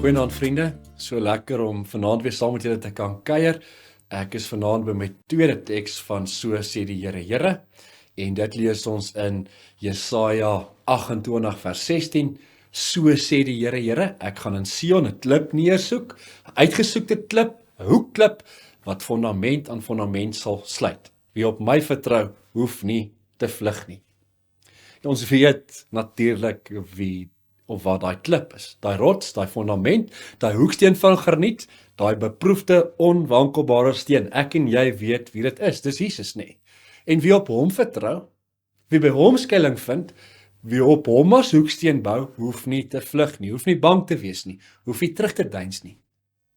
Goeienaand vriende, so lekker om vanaand weer saam met julle te kan kuier. Ek is vanaand by my tweede teks van So sê die Here, en dit lees ons in Jesaja 28 vers 16. So sê die Here, ek gaan in Sion 'n klip neersoek, 'n uitgesoekte klip, 'n hoekklip, wat fondament aan fondament sal sluit. Wie op my vertrou, hoef nie te vlug nie. Ons weet natuurlik wie of wat daai klip is, daai rots, daai fondament, daai hoeksteen van graniet, daai beproefde, onwankelbare steen. Ek en jy weet wie dit is, dis Jesus nie. En wie op hom vertrou, wie by hom skuiling vind, wie op hom as hoeksteen bou, hoef nie te vlug nie, hoef nie bang te wees nie, hoef nie terug te deins nie.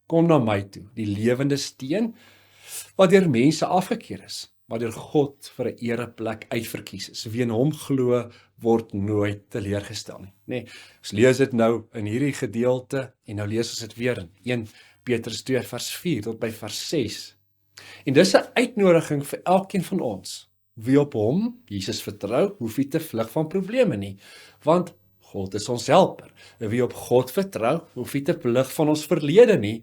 Kom na my toe, die lewende steen, wat deur mense afgekeer is, maar deur God vir 'n ereplek uitverkies is. Wie in hom glo, word nooit teleurgestel nie. Nee, ons lees dit nou in hierdie gedeelte, en nou lees ons dit weer in 1 Petrus 2 vers 4 tot by vers 6. En dis 'n uitnodiging vir elkeen van ons. Wie op hom, Jesus, vertrou, hoef nie te vlug van probleme nie, want God is ons helper. Wie op God vertrou, hoef nie te vlug van ons verlede nie,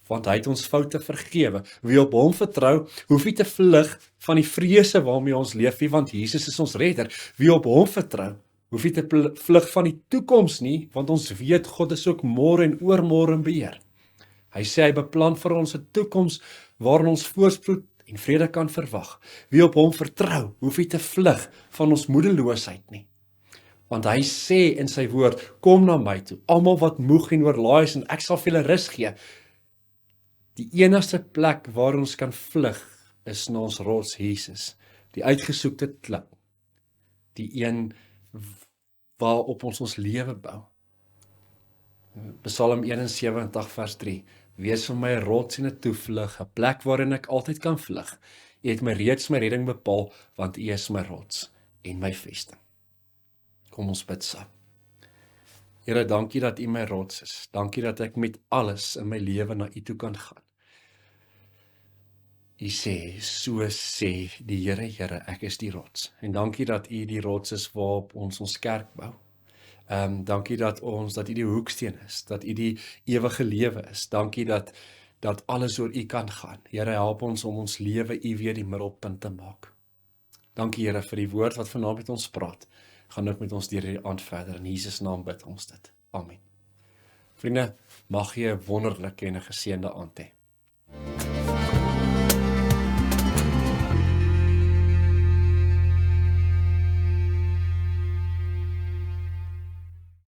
want hy het ons foute vergewe. Wie op hom vertrou, hoef nie te vlug van die vrese waarmee ons leef nie, want Jesus is ons redder. Wie op hom vertrou, hoef nie te vlug van die toekoms nie, want ons weet God is ook môre en oormôre in beheer. Hy sê hy beplan vir ons 'n toekoms waarin ons voorspoed en vrede kan verwag. Wie op hom vertrou, hoef nie te vlug van ons moedeloosheid nie. Want hy sê in sy woord, kom na my toe, almal wat moeg en oorlaai is, en ek sal vir julle rus gee. Die enigste plek waar ons kan vlug, is na ons rots Jesus, die uitgesoekte klip, die een waarop ons lewe bou. Psalm 71 vers 3, wees vir my 'n rots en 'n toevlug, 'n plek waarin ek altyd kan vlug. U het my reeds my redding bepaal, want U is my rots en my vesting. Kom ons bid saam. Here, dankie dat U my rots is. Dankie dat ek met alles in my lewe na U toe kan gaan. U sê, so sê die Here, ek is die rots. En dankie dat U die rots is waarop ons kerk bou. Dankie dat U die hoeksteen is, dat U die ewige lewe is. Dankie dat alles oor U kan gaan. Here, help ons om ons lewe U weer die middelpunt te maak. Dankie Here vir die woord wat vanaand met ons praat. Gaan ook met ons deur hierdie aand verder. In Jesus naam bid ons dit. Amen. Vriende, mag jy 'n wonderlike en 'n geseënde aand hê.